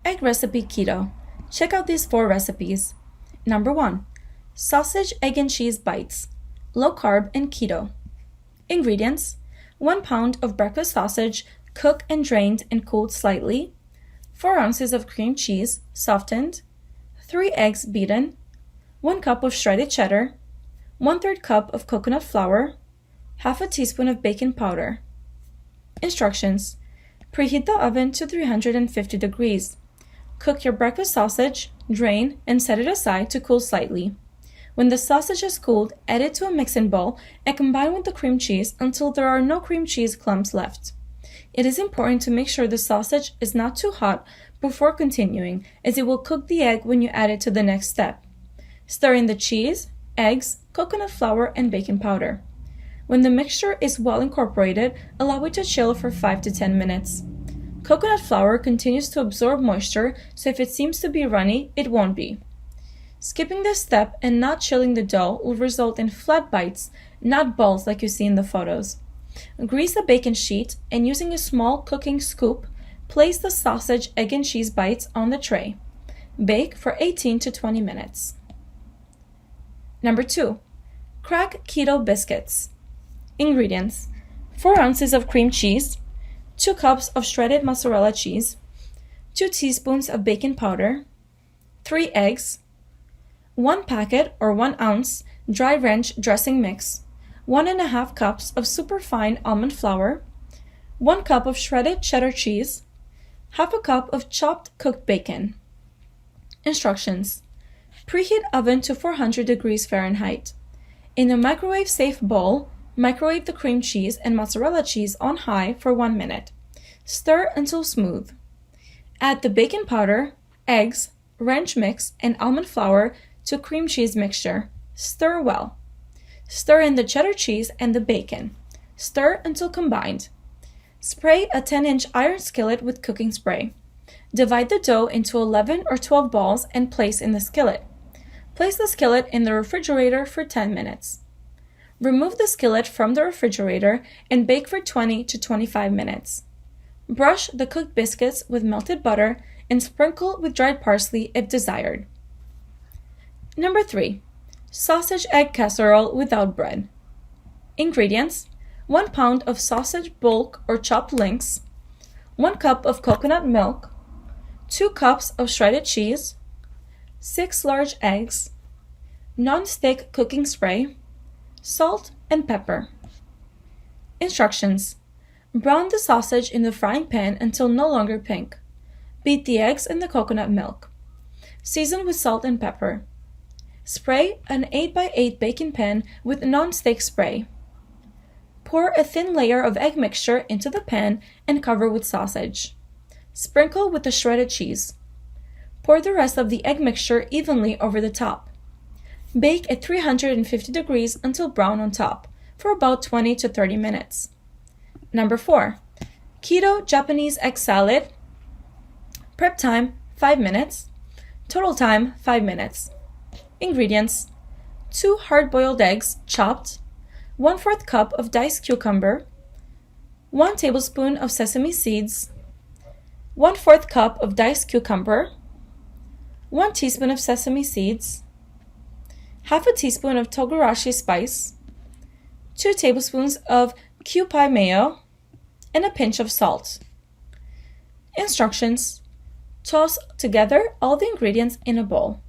Egg recipe keto. Check out these 4 recipes. Number 1. Sausage, egg, and cheese bites. Low carb and keto. Ingredients: 1 pound of breakfast sausage, cooked and drained and cooled slightly. 4 ounces of cream cheese, softened. 3 eggs beaten. 1 cup of shredded cheddar. 1/3 cup of coconut flour. Half a teaspoon of baking powder. Instructions: preheat the oven to 350 degrees. Cook your breakfast sausage, drain, and set it aside to cool slightly. When the sausage is cooled, add it to a mixing bowl and combine with the cream cheese until there are no cream cheese clumps left. It is important to make sure the sausage is not too hot before continuing, as it will cook the egg when you add it to the next step. Stir in the cheese, eggs, coconut flour, and baking powder. When the mixture is well incorporated, allow it to chill for 5 to 10 minutes. Coconut flour continues to absorb moisture, so if it seems to be runny, it won't be. Skipping this step and not chilling the dough will result in flat bites, not balls like you see in the photos. Grease a baking sheet and using a small cooking scoop, place the sausage, egg, and cheese bites on the tray. Bake for 18 to 20 minutes. Number 2. Crack Keto Biscuits. Ingredients: 4 ounces of cream cheese, 2 cups of shredded mozzarella cheese, 2 teaspoons of baking powder, 3 eggs, 1 packet or 1 ounce dry ranch dressing mix, 1.5 cups of superfine almond flour, 1 cup of shredded cheddar cheese, half a cup of chopped cooked bacon. Instructions: preheat oven to 400 degrees Fahrenheit. In a microwave-safe bowl, microwave the cream cheese and mozzarella cheese on high for 1 minute. Stir until smooth. Add the baking powder, eggs, ranch mix, and almond flour to cream cheese mixture. Stir well. Stir in the cheddar cheese and the bacon. Stir until combined. Spray a 10-inch iron skillet with cooking spray. Divide the dough into 11 or 12 balls and place in the skillet. Place the skillet in the refrigerator for 10 minutes. Remove the skillet from the refrigerator and bake for 20 to 25 minutes. Brush the cooked biscuits with melted butter and sprinkle with dried parsley if desired. Number 3. Sausage egg casserole without bread. Ingredients: 1 pound of sausage bulk or chopped links, 1 cup of coconut milk, 2 cups of shredded cheese, 6 large eggs, non-stick cooking spray, salt, and pepper. Instructions: brown the sausage in the frying pan until no longer pink. Beat the eggs in the coconut milk. Season with salt and pepper. Spray an 8x8 baking pan with non-stick spray. Pour a thin layer of egg mixture into the pan and cover with sausage. Sprinkle with the shredded cheese. Pour the rest of the egg mixture evenly over the top. Bake at 350 degrees until brown on top for about 20 to 30 minutes. Number 4. Keto Japanese egg salad. Prep time 5 minutes. Total time 5 minutes. Ingredients: 2 hard-boiled eggs chopped, 1/4 cup of diced cucumber, 1 tablespoon of sesame seeds, 1/4 cup of diced cucumber, 1 teaspoon of sesame seeds, half a teaspoon of togarashi spice, 2 tablespoons of kewpie mayo, and a pinch of salt. Instructions: toss together all the ingredients in a bowl.